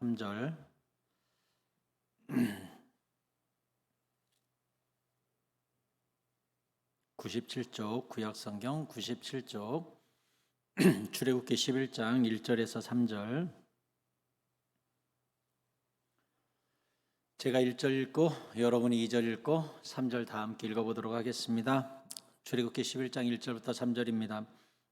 3절. 97쪽 구약성경 97쪽 출애굽기 11장 1절에서 3절. 제가 1절 읽고 여러분이 2절 읽고 3절 다 함께 읽어보도록 하겠습니다. 출애굽기 11장 1절부터 3절입니다.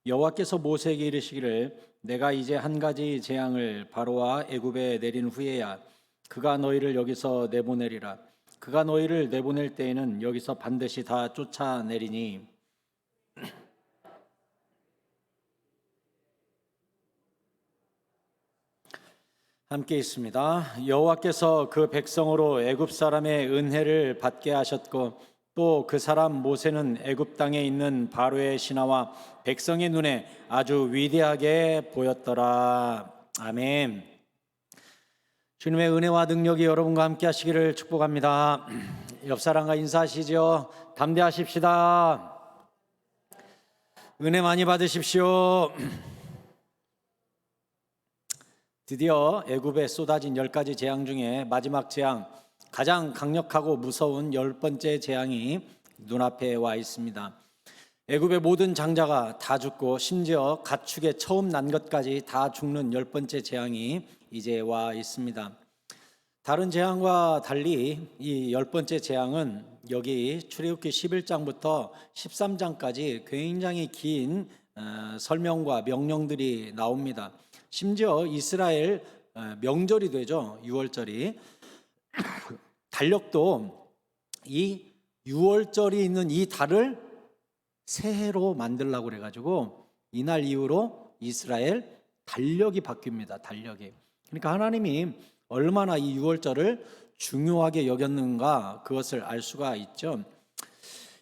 여호와께서 모세에게 이르시기를 내가 이제 한 가지 재앙을 바로와 애굽에 내린 후에야 그가 너희를 여기서 내보내리라. 그가 너희를 내보낼 때에는 여기서 반드시 다 쫓아내리니 함께 있습니다. 여호와께서 그 백성으로 애굽 사람의 은혜를 받게 하셨고 또 그 사람 모세는 애굽 땅에 있는 바로의 신하와 백성의 눈에 아주 위대하게 보였더라. 아멘. 주님의 은혜와 능력이 여러분과 함께 하시기를 축복합니다. 옆 사람과 인사하시죠. 담대하십시다. 은혜 많이 받으십시오. 드디어 애굽에 쏟아진 10가지 재앙 중에 마지막 재앙, 가장 강력하고 무서운 10번째 재앙이 눈앞에 와 있습니다. 애굽의 모든 장자가 다 죽고 심지어 가축에 처음 난 것까지 다 죽는 10번째 재앙이 이제 와 있습니다. 다른 재앙과 달리 이 10번째 재앙은 여기 출애굽기 11장부터 13장까지 굉장히 긴 설명과 명령들이 나옵니다. 심지어 이스라엘 명절이 되죠. 6월절이. 달력도 이 6월절이 있는 이 달을 새해로 만들려고 그래가지고 이날 이후로 이스라엘 달력이 바뀝니다. 달력이. 그러니까 하나님이 얼마나 이 6월절을 중요하게 여겼는가 그것을 알 수가 있죠.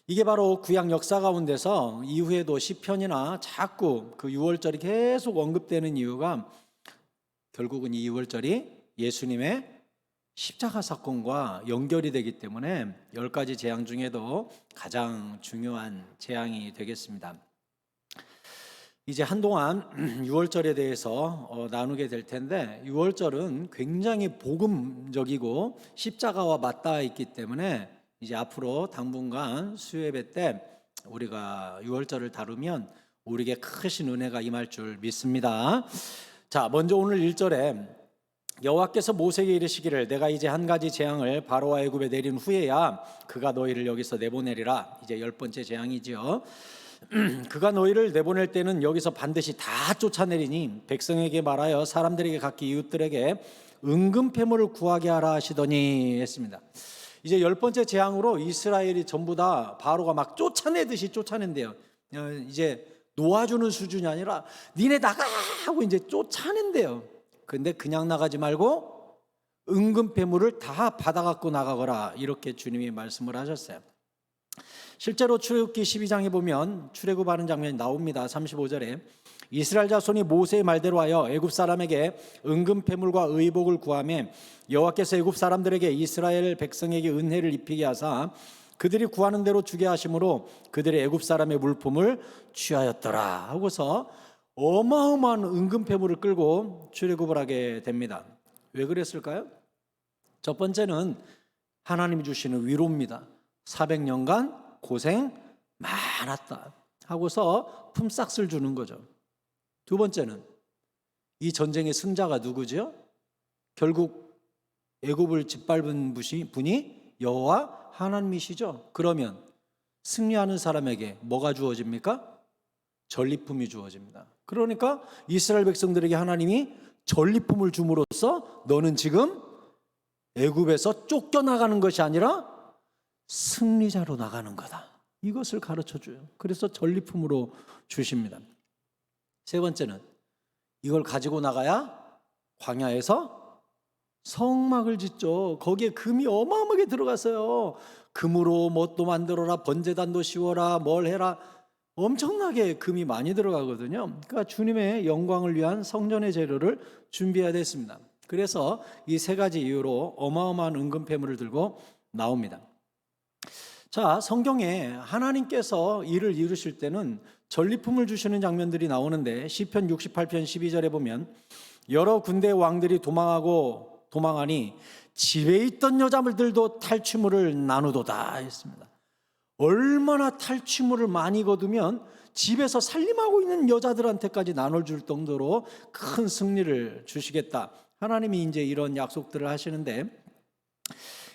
이게 바로 구약 역사 가운데서 이후에도 시편이나 자꾸 그 6월절이 계속 언급되는 이유가 결국은 이 6월절이 예수님의 십자가 사건과 연결이 되기 때문에 10가지 재앙 중에도 가장 중요한 재앙이 되겠습니다. 이제 한동안 6월절에 대해서 나누게 될 텐데 6월절은 굉장히 복음적이고 십자가와 맞닿아 있기 때문에 이제 앞으로 당분간 수요예배 때 우리가 6월절을 다루면 우리에게 크신 은혜가 임할 줄 믿습니다. 자, 먼저 오늘 1절에 여호와께서 모세에게 이르시기를 내가 이제 한 가지 재앙을 바로와 애굽에 내린 후에야 그가 너희를 여기서 내보내리라. 이제 10번째 재앙이지요. 그가 너희를 내보낼 때는 여기서 반드시 다 쫓아내리니 백성에게 말하여 사람들에게 각기 이웃들에게 은금패물을 구하게 하라 하시더니 했습니다. 이제 10번째 재앙으로 이스라엘이 전부 다 바로가 막 쫓아내듯이 쫓아낸대요. 이제 놓아주는 수준이 아니라 니네 나가 하고 이제 쫓아낸대요. 근데 그냥 나가지 말고 은금패물을 다 받아갖고 나가거라 이렇게 주님이 말씀을 하셨어요. 실제로 출애굽기 12장에 보면 출애굽하는 장면이 나옵니다. 35절에 이스라엘 자손이 모세의 말대로 하여 애굽 사람에게 은금패물과 의복을 구하며 여호와께서 애굽 사람들에게 이스라엘 백성에게 은혜를 입히게 하사 그들이 구하는 대로 주게 하심으로 그들이 애굽 사람의 물품을 취하였더라 하고서 어마어마한 은금패물을 끌고 출애굽을 하게 됩니다. 왜 그랬을까요? 첫 번째는 하나님이 주시는 위로입니다. 400년간 고생 많았다 하고서 품삯을 주는 거죠. 두 번째는 이 전쟁의 승자가 누구죠? 결국 애굽을 짓밟은 분이 여호와 하나님이시죠. 그러면 승리하는 사람에게 뭐가 주어집니까? 전리품이 주어집니다. 그러니까 이스라엘 백성들에게 하나님이 전리품을 줌으로써 너는 지금 애굽에서 쫓겨나가는 것이 아니라 승리자로 나가는 거다. 이것을 가르쳐줘요. 그래서 전리품으로 주십니다. 세 번째는 이걸 가지고 나가야 광야에서 성막을 짓죠. 거기에 금이 어마어마하게 들어갔어요. 금으로 뭣도 만들어라, 번제단도 씌워라, 뭘 해라. 엄청나게 금이 많이 들어가거든요. 그러니까 주님의 영광을 위한 성전의 재료를 준비해야 됐습니다. 그래서 이 세 가지 이유로 어마어마한 은금패물을 들고 나옵니다. 자, 성경에 하나님께서 일을 이루실 때는 전리품을 주시는 장면들이 나오는데 시편 68편 12절에 보면 여러 군대 왕들이 도망하니 집에 있던 여자들도 탈취물을 나누도다 했습니다. 얼마나 탈취물을 많이 거두면 집에서 살림하고 있는 여자들한테까지 나눠줄 정도로 큰 승리를 주시겠다. 하나님이 이제 이런 약속들을 하시는데,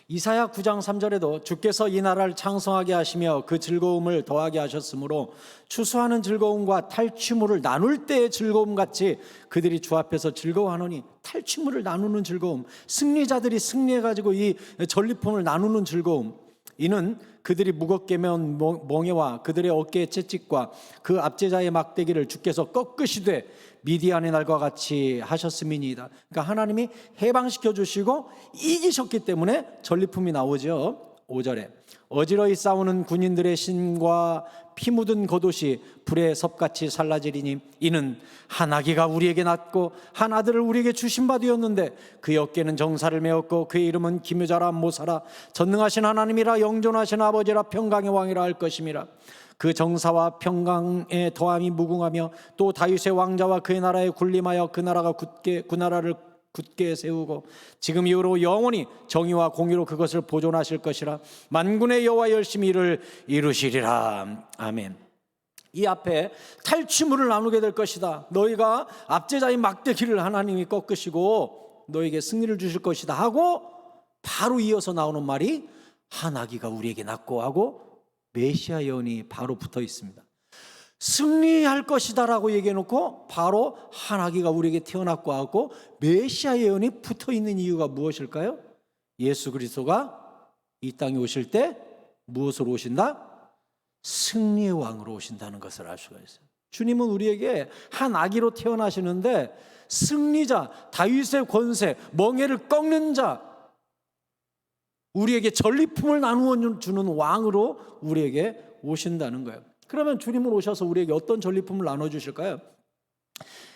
이사야 9장 3절에도 주께서 이 나라를 창성하게 하시며 그 즐거움을 더하게 하셨으므로 추수하는 즐거움과 탈취물을 나눌 때의 즐거움 같이 그들이 주 앞에서 즐거워하노니, 탈취물을 나누는 즐거움, 승리자들이 승리해가지고 이 전리품을 나누는 즐거움, 이는 그들이 무겁게 메운 멍에와 그들의 어깨의 채찍과 그 압제자의 막대기를 주께서 꺾으시되 미디안의 날과 같이 하셨음이니이다. 그러니까 하나님이 해방시켜 주시고 이기셨기 때문에 전리품이 나오죠. 5절에 어지러이 싸우는 군인들의 신과 피 묻은 겉옷이 불에 섭같이 살라지리니 이는 한 아기가 우리에게 낳고 한 아들을 우리에게 주신 바 되었는데 그의 어깨는 정사를 메었고 그의 이름은 기묘자라 모사라 전능하신 하나님이라 영존하신 아버지라 평강의 왕이라 할 것임이라. 그 정사와 평강의 더함이 무궁하며 또 다윗의 왕자와 그의 나라에 군림하여 그 나라를 굳게 세우고 지금 이후로 영원히 정의와 공의로 그것을 보존하실 것이라. 만군의 여호와 열심히 이를 이루시리라. 아멘. 이 앞에 탈취물을 나누게 될 것이다. 너희가 압제자의 막대기를 하나님이 꺾으시고 너에게 승리를 주실 것이다 하고 바로 이어서 나오는 말이 한 아기가 우리에게 낳고 하고 메시아 예언이 바로 붙어 있습니다. 승리할 것이다라고 얘기해놓고 바로 한 아기가 우리에게 태어났고 하고 메시아 예언이 붙어 있는 이유가 무엇일까요? 예수 그리스도가 이 땅에 오실 때 무엇으로 오신다? 승리의 왕으로 오신다는 것을 알 수가 있어요. 주님은 우리에게 한 아기로 태어나시는데 승리자, 다윗의 권세, 멍에를 꺾는 자, 우리에게 전리품을 나누어 주는 왕으로 우리에게 오신다는 거예요. 그러면 주님은 오셔서 우리에게 어떤 전리품을 나눠주실까요?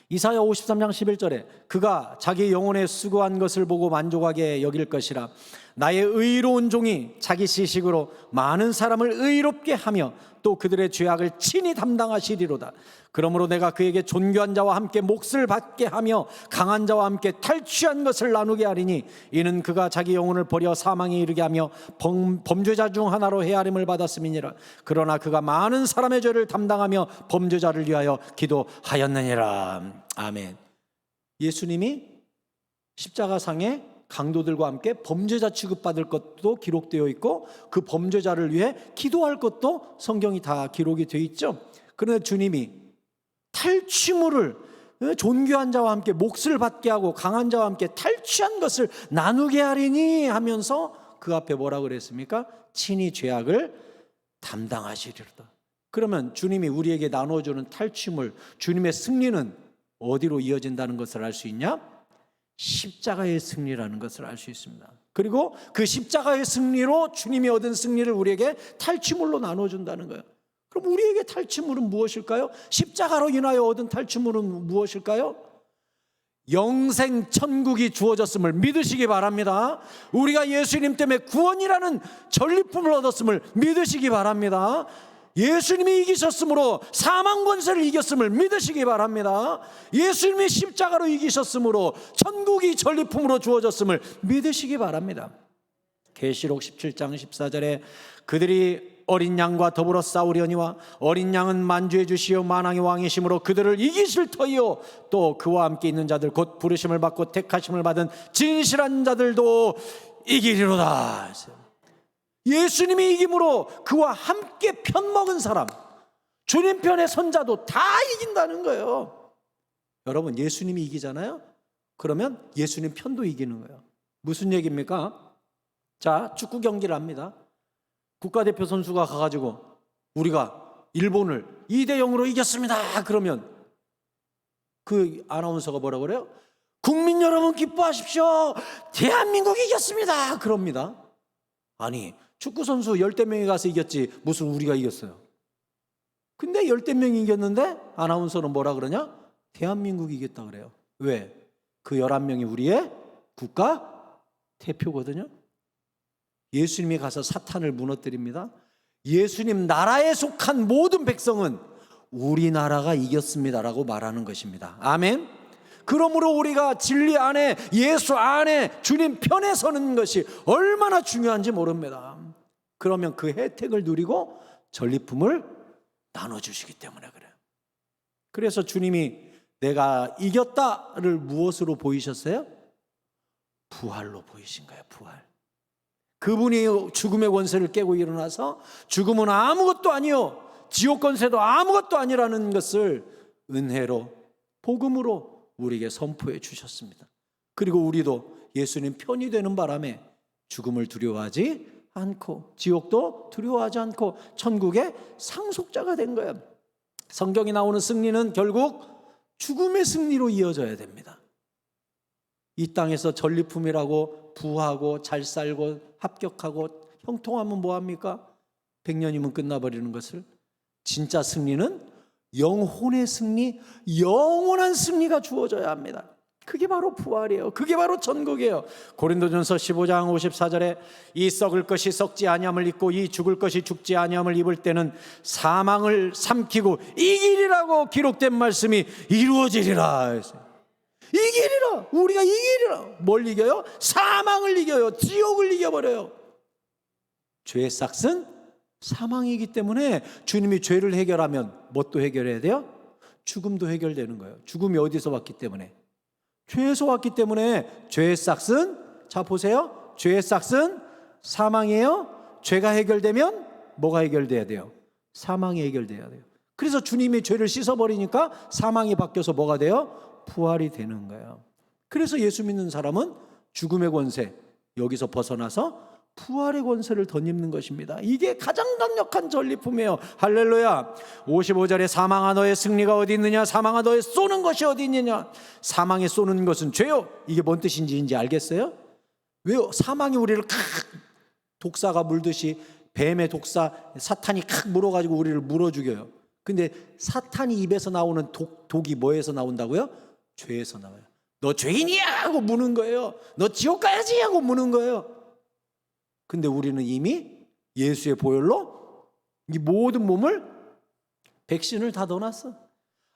이사야 53장 11절에 그가 자기 영혼에 수고한 것을 보고 만족하게 여길 것이라. 나의 의로운 종이 자기 지식으로 많은 사람을 의롭게 하며 또 그들의 죄악을 친히 담당하시리로다. 그러므로 내가 그에게 존귀한 자와 함께 몫을 받게 하며 강한 자와 함께 탈취한 것을 나누게 하리니 이는 그가 자기 영혼을 버려 사망에 이르게 하며 범죄자 중 하나로 헤아림을 받았음이니라. 그러나 그가 많은 사람의 죄를 담당하며 범죄자를 위하여 기도하였느니라. 아멘. 예수님이 십자가상에 강도들과 함께 범죄자 취급받을 것도 기록되어 있고 그 범죄자를 위해 기도할 것도 성경이 다 기록이 되어 있죠. 그런데 주님이 탈취물을 존귀한 자와 함께 몫을 받게 하고 강한 자와 함께 탈취한 것을 나누게 하리니 하면서 그 앞에 뭐라고 그랬습니까? 친히 죄악을 담당하시리로다. 그러면 주님이 우리에게 나눠주는 탈취물, 주님의 승리는 어디로 이어진다는 것을 알 수 있냐? 십자가의 승리라는 것을 알 수 있습니다. 그리고 그 십자가의 승리로 주님이 얻은 승리를 우리에게 탈취물로 나눠준다는 거예요. 그럼 우리에게 탈취물은 무엇일까요? 십자가로 인하여 얻은 탈취물은 무엇일까요? 영생 천국이 주어졌음을 믿으시기 바랍니다. 우리가 예수님 때문에 구원이라는 전리품을 얻었음을 믿으시기 바랍니다. 예수님이 이기셨으므로 사망 권세를 이겼음을 믿으시기 바랍니다. 예수님이 십자가로 이기셨으므로 천국이 전리품으로 주어졌음을 믿으시기 바랍니다. 계시록 17장 14절에 그들이 어린 양과 더불어 싸우려니와 어린 양은 만주해 주시어 만왕의 왕이심으로 그들을 이기실 터이요 또 그와 함께 있는 자들 곧 부르심을 받고 택하심을 받은 진실한 자들도 이기리로다. 예수님이 이김으로 그와 함께 편먹은 사람, 주님 편의 선자도 다 이긴다는 거예요. 여러분, 예수님이 이기잖아요? 그러면 예수님 편도 이기는 거예요. 무슨 얘기입니까? 자, 축구 경기를 합니다. 국가대표 선수가 가가지고 우리가 일본을 2대0으로 이겼습니다. 그러면 그 아나운서가 뭐라고 그래요? 국민 여러분 기뻐하십시오. 대한민국이 이겼습니다. 그럽니다. 아니, 축구선수 10대 명이 가서 이겼지 무슨 우리가 이겼어요. 근데 10대 명이 이겼는데 아나운서는 뭐라 그러냐? 대한민국이 이겼다 그래요. 왜? 그 11명이 우리의 국가 대표거든요. 예수님이 가서 사탄을 무너뜨립니다. 예수님 나라에 속한 모든 백성은 우리나라가 이겼습니다라고 말하는 것입니다. 아멘. 그러므로 우리가 진리 안에, 예수 안에 주님 편에 서는 것이 얼마나 중요한지 모릅니다. 그러면 그 혜택을 누리고 전리품을 나눠주시기 때문에 그래요. 그래서 주님이 내가 이겼다를 무엇으로 보이셨어요? 부활로 보이신 거예요. 부활. 그분이 죽음의 권세를 깨고 일어나서 죽음은 아무것도 아니요, 지옥 권세도 아무것도 아니라는 것을 은혜로, 복음으로 우리에게 선포해 주셨습니다. 그리고 우리도 예수님 편이 되는 바람에 죽음을 두려워하지 않고, 지옥도 두려워하지 않고 천국의 상속자가 된 거예요. 성경에 나오는 승리는 결국 죽음의 승리로 이어져야 됩니다. 이 땅에서 전리품이라고 부하고 잘 살고 합격하고 형통하면 뭐합니까? 100년이면 끝나버리는 것을. 진짜 승리는 영혼의 승리, 영원한 승리가 주어져야 합니다. 그게 바로 부활이에요. 그게 바로 천국이에요. 고린도전서 15장 54절에 이 썩을 것이 썩지 아니함을 입고 이 죽을 것이 죽지 아니함을 입을 때는 사망을 삼키고 이기리라고 기록된 말씀이 이루어지리라. 이기리라. 우리가 이기리라. 뭘 이겨요? 사망을 이겨요. 지옥을 이겨버려요. 죄의 싹은 사망이기 때문에 주님이 죄를 해결하면 뭣도 해결해야 돼요? 죽음도 해결되는 거예요. 죽음이 어디서 왔기 때문에? 죄에서 왔기 때문에 죄의 싹은, 자 보세요, 죄의 싹은 사망이에요. 죄가 해결되면 뭐가 해결돼야 돼요? 사망이 해결돼야 돼요. 그래서 주님이 죄를 씻어버리니까 사망이 바뀌어서 뭐가 돼요? 부활이 되는 거예요. 그래서 예수 믿는 사람은 죽음의 권세, 여기서 벗어나서 부활의 권세를 덧입는 것입니다. 이게 가장 강력한 전리품이에요. 할렐루야. 55절에 사망아 너의 승리가 어디 있느냐, 사망아 너의 쏘는 것이 어디 있느냐. 사망에 쏘는 것은 죄요. 이게 뭔 뜻인지 알겠어요? 왜요? 사망이 우리를 독사가 물듯이, 뱀의 독사 사탄이 물어가지고 우리를 물어 죽여요. 근데 사탄이 입에서 나오는 독이 뭐에서 나온다고요? 죄에서 나와요. 너 죄인이야 하고 무는 거예요. 너 지옥 가야지 하고 무는 거예요. 근데 우리는 이미 예수의 보혈로 이 모든 몸을 백신을 다 넣어놨어.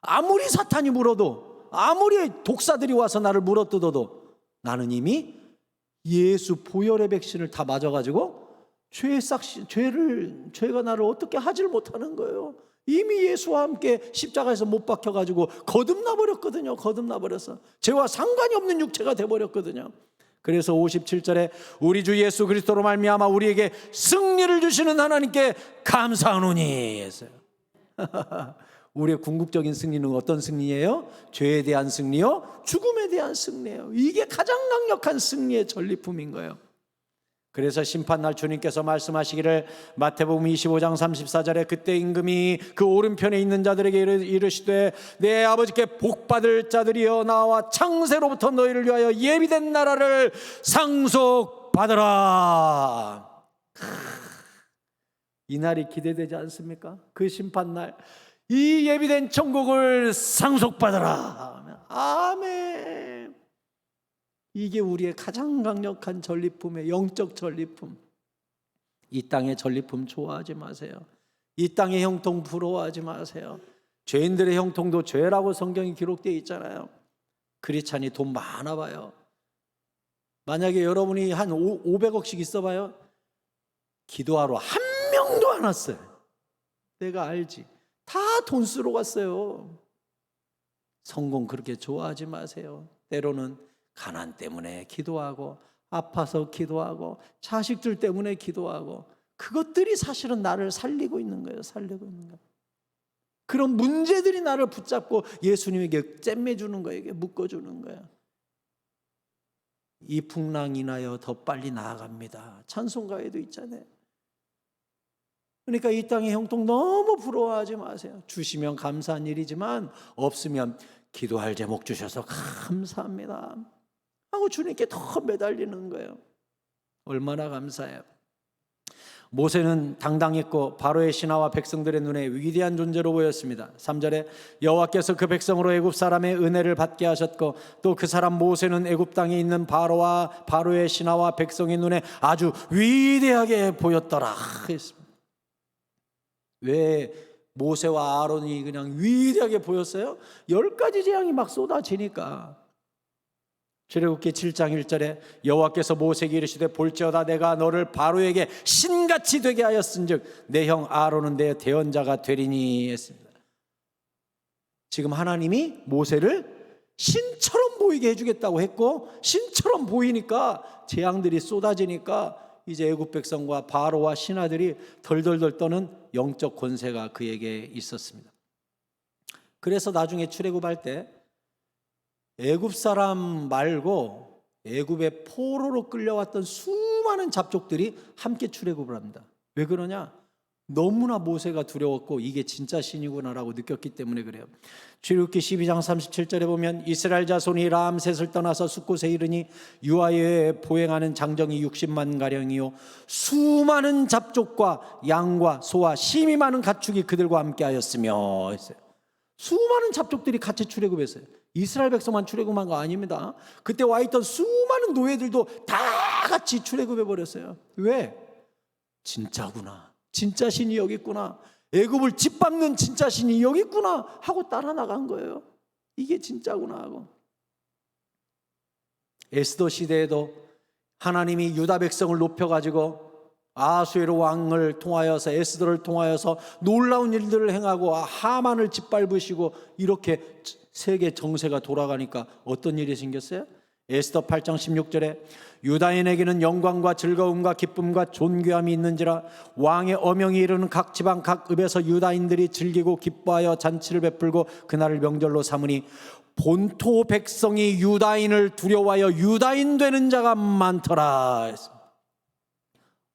아무리 사탄이 물어도, 아무리 독사들이 와서 나를 물어뜯어도 나는 이미 예수 보혈의 백신을 다 맞아가지고 죄가 나를 어떻게 하질 못하는 거예요. 이미 예수와 함께 십자가에서 못 박혀가지고 거듭나 버렸거든요. 거듭나 버렸어. 죄와 상관이 없는 육체가 돼버렸거든요. 그래서 57절에 우리 주 예수 그리스도로 말미암아 우리에게 승리를 주시는 하나님께 감사하노니 했어요. 우리의 궁극적인 승리는 어떤 승리예요? 죄에 대한 승리요? 죽음에 대한 승리예요. 이게 가장 강력한 승리의 전리품인 거예요. 그래서 심판날 주님께서 말씀하시기를 마태복음 25장 34절에 그때 임금이 그 오른편에 있는 자들에게 이르시되 내 아버지께 복받을 자들이여 나와 창세로부터 너희를 위하여 예비된 나라를 상속받으라. 이 날이 기대되지 않습니까? 그 심판날 이 예비된 천국을 상속받으라. 아멘. 이게 우리의 가장 강력한 전리품의 영적 전리품. 이 땅의 전리품 좋아하지 마세요. 이 땅의 형통 부러워하지 마세요. 죄인들의 형통도 죄라고 성경이 기록되어 있잖아요. 크리스찬이 돈 많아 봐요. 만약에 여러분이 한 500억씩 있어 봐요. 기도하러 한 명도 안 왔어요. 내가 알지. 다 돈 쓰러 갔어요. 성공 그렇게 좋아하지 마세요. 때로는 가난 때문에 기도하고, 아파서 기도하고, 자식들 때문에 기도하고, 그것들이 사실은 나를 살리고 있는 거예요. 살리고 있는 거예요. 그런 문제들이 나를 붙잡고 예수님에게 잼매주는 거예요. 묶어주는 거예요. 이 풍랑 인하여 더 빨리 나아갑니다. 찬송가에도 있잖아요. 그러니까 이 땅의 형통 너무 부러워하지 마세요. 주시면 감사한 일이지만 없으면 기도할 제목 주셔서 감사합니다 하고 주님께 더 매달리는 거예요. 얼마나 감사해요. 모세는 당당했고 바로의 신하와 백성들의 눈에 위대한 존재로 보였습니다. 3절에 여호와께서 그 백성으로 애굽 사람의 은혜를 받게 하셨고 또 그 사람 모세는 애굽 땅에 있는 바로의 신하와 백성의 눈에 아주 위대하게 보였더라 했습니다. 왜 모세와 아론이 그냥 위대하게 보였어요? 10가지 재앙이 막 쏟아지니까 출애굽기 7장 1절에 여호와께서 모세에게 이르시되 볼지어다 내가 너를 바로에게 신같이 되게 하였은즉 내 형 아론은 내 대언자가 되리니 했습니다. 지금 하나님이 모세를 신처럼 보이게 해주겠다고 했고, 신처럼 보이니까 재앙들이 쏟아지니까 이제 애굽 백성과 바로와 신하들이 덜덜덜 떠는 영적 권세가 그에게 있었습니다. 그래서 나중에 출애굽할 때 애굽 사람 말고 애굽의 포로로 끌려왔던 수많은 잡족들이 함께 출애굽을 합니다. 왜 그러냐? 너무나 모세가 두려웠고 이게 진짜 신이구나라고 느꼈기 때문에 그래요. 출애굽기 12장 37절에 보면 이스라엘 자손이 람셋을 떠나서 숫곳에 이르니 유아에 보행하는 장정이 60만 가량이요 수많은 잡족과 양과 소와 심히 많은 가축이 그들과 함께 하였으며 했어요. 수많은 잡족들이 같이 출애굽했어요. 이스라엘 백성만 출애굽한 거 아닙니다. 그때 와 있던 수많은 노예들도 다 같이 출애굽해 버렸어요. 왜? 진짜구나. 진짜 신이 여기 있구나. 애굽을 짓밟는 진짜 신이 여기 있구나 하고 따라 나간 거예요. 이게 진짜구나 하고. 에스더 시대에도 하나님이 유다 백성을 높여가지고 아수에로 왕을 통하여서 에스더를 통하여서 놀라운 일들을 행하고 하만을 짓밟으시고 이렇게 세계 정세가 돌아가니까 어떤 일이 생겼어요? 에스더 8장 16절에 유다인에게는 영광과 즐거움과 기쁨과 존귀함이 있는지라 왕의 어명이 이르는 각 지방 각 읍에서 유다인들이 즐기고 기뻐하여 잔치를 베풀고 그날을 명절로 삼으니 본토 백성이 유다인을 두려워하여 유다인 되는 자가 많더라.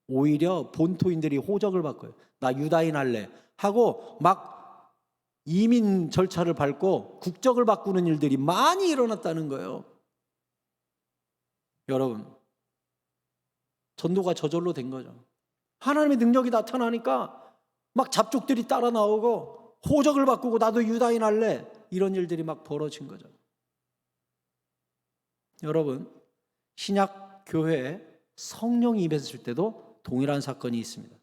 오히려 본토인들이 호적을 바꿔요. 나 유다인 할래 하고 막 이민 절차를 밟고 국적을 바꾸는 일들이 많이 일어났다는 거예요. 여러분, 전도가 저절로 된 거죠. 하나님의 능력이 나타나니까 막 잡족들이 따라 나오고 호적을 바꾸고 나도 유다인 할래 이런 일들이 막 벌어진 거죠. 여러분, 신약 교회에 성령이 임했을 때도 동일한 사건이 있습니다.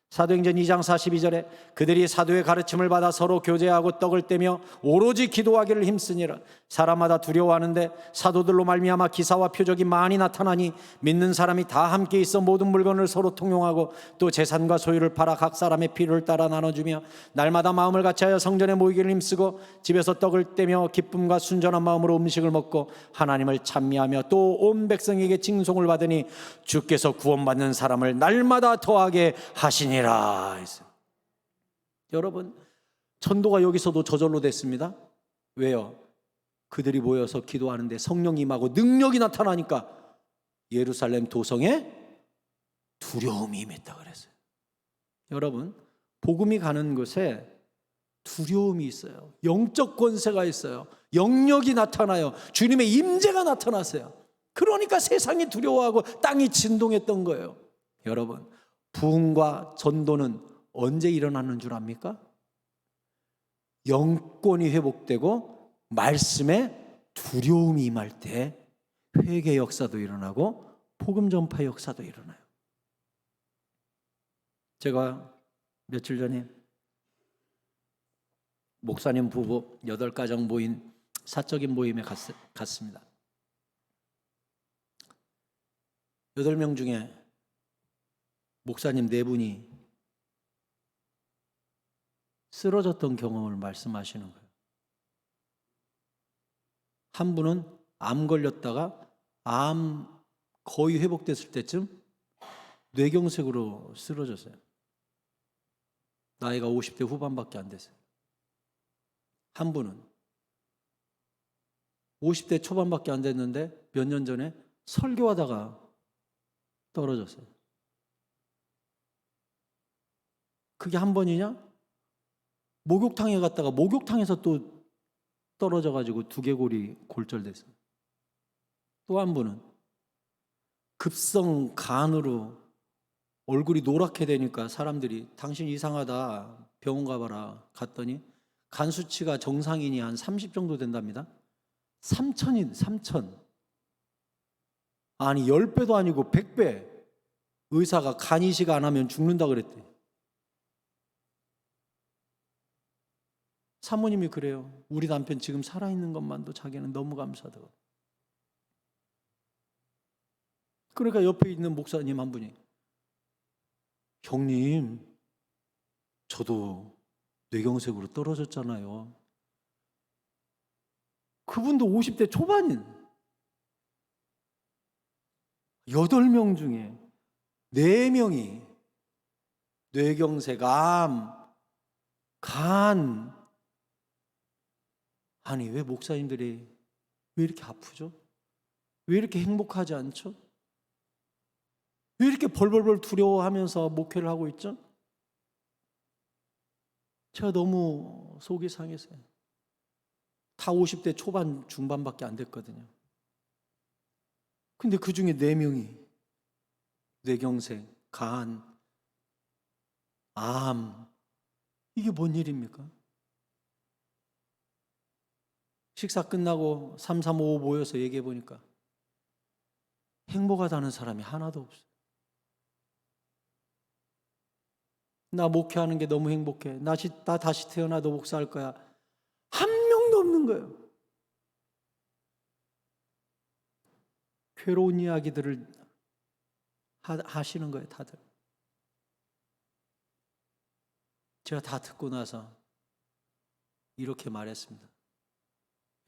사도행전 2장 42절에 그들이 사도의 가르침을 받아 서로 교제하고 떡을 떼며 오로지 기도하기를 힘쓰니라. 사람마다 두려워하는데 사도들로 말미암아 기사와 표적이 많이 나타나니 믿는 사람이 다 함께 있어 모든 물건을 서로 통용하고 또 재산과 소유를 팔아 각 사람의 필요를 따라 나눠주며 날마다 마음을 같이하여 성전에 모이기를 힘쓰고 집에서 떡을 떼며 기쁨과 순전한 마음으로 음식을 먹고 하나님을 찬미하며 또 온 백성에게 칭송을 받으니 주께서 구원받는 사람을 날마다 더하게 하시니라. 여러분, 전도가 여기서도 저절로 됐습니다. 왜요? 그들이 모여서 기도하는데 성령이 임하고 능력이 나타나니까 예루살렘 도성에 두려움이 임했다 그랬어요. 여러분, 복음이 가는 곳에 두려움이 있어요. 영적 권세가 있어요. 영력이 나타나요. 주님의 임재가 나타났어요. 그러니까 세상이 두려워하고 땅이 진동했던 거예요. 여러분, 부흥과 전도는 언제 일어나는 줄 압니까? 영권이 회복되고 말씀에 두려움이 임할 때 회개 역사도 일어나고 복음 전파 역사도 일어나요. 제가 며칠 전에 목사님 부부 8가정 모인 사적인 모임에 갔습니다. 8명 중에 목사님 4분이 쓰러졌던 경험을 말씀하시는 거예요. 한 분은 암 걸렸다가 암 거의 회복됐을 때쯤 뇌경색으로 쓰러졌어요. 나이가 50대 후반밖에 안 됐어요. 한 분은 50대 초반밖에 안 됐는데 몇 년 전에 설교하다가 떨어졌어요. 그게 한 번이냐? 목욕탕에 갔다가 목욕탕에서 또 떨어져가지고 두개골이 골절됐어요. 또 한 분은 급성 간으로 얼굴이 노랗게 되니까 사람들이 당신 이상하다 병원 가봐라 갔더니 간 수치가 정상인이 한 30 정도 된답니다. 3,000. 아니 10배도 아니고 100배. 의사가 간 이식 안 하면 죽는다 그랬대. 사모님이 그래요. 우리 남편 지금 살아있는 것만도 자기는 너무 감사하다고. 그러니까 옆에 있는 목사님 한 분이, 형님, 저도 뇌경색으로 떨어졌잖아요. 그분도 50대 초반인 8명 중에 4명이 뇌경색, 암, 간. 아니, 왜 목사님들이 왜 이렇게 아프죠? 왜 이렇게 행복하지 않죠? 왜 이렇게 벌벌벌 두려워하면서 목회를 하고 있죠? 제가 너무 속이 상했어요. 다 50대 초반 중반밖에 안 됐거든요. 근데 그 중에 4명이 뇌경색, 간, 암. 이게 뭔 일입니까? 식사 끝나고 3355 모여서 얘기해 보니까 행복하다는 사람이 하나도 없어요. 나 목회하는 게 너무 행복해. 나 다시 태어나도 목사할 거야. 한 명도 없는 거예요. 괴로운 이야기들을 하시는 거예요, 다들. 제가 다 듣고 나서 이렇게 말했습니다.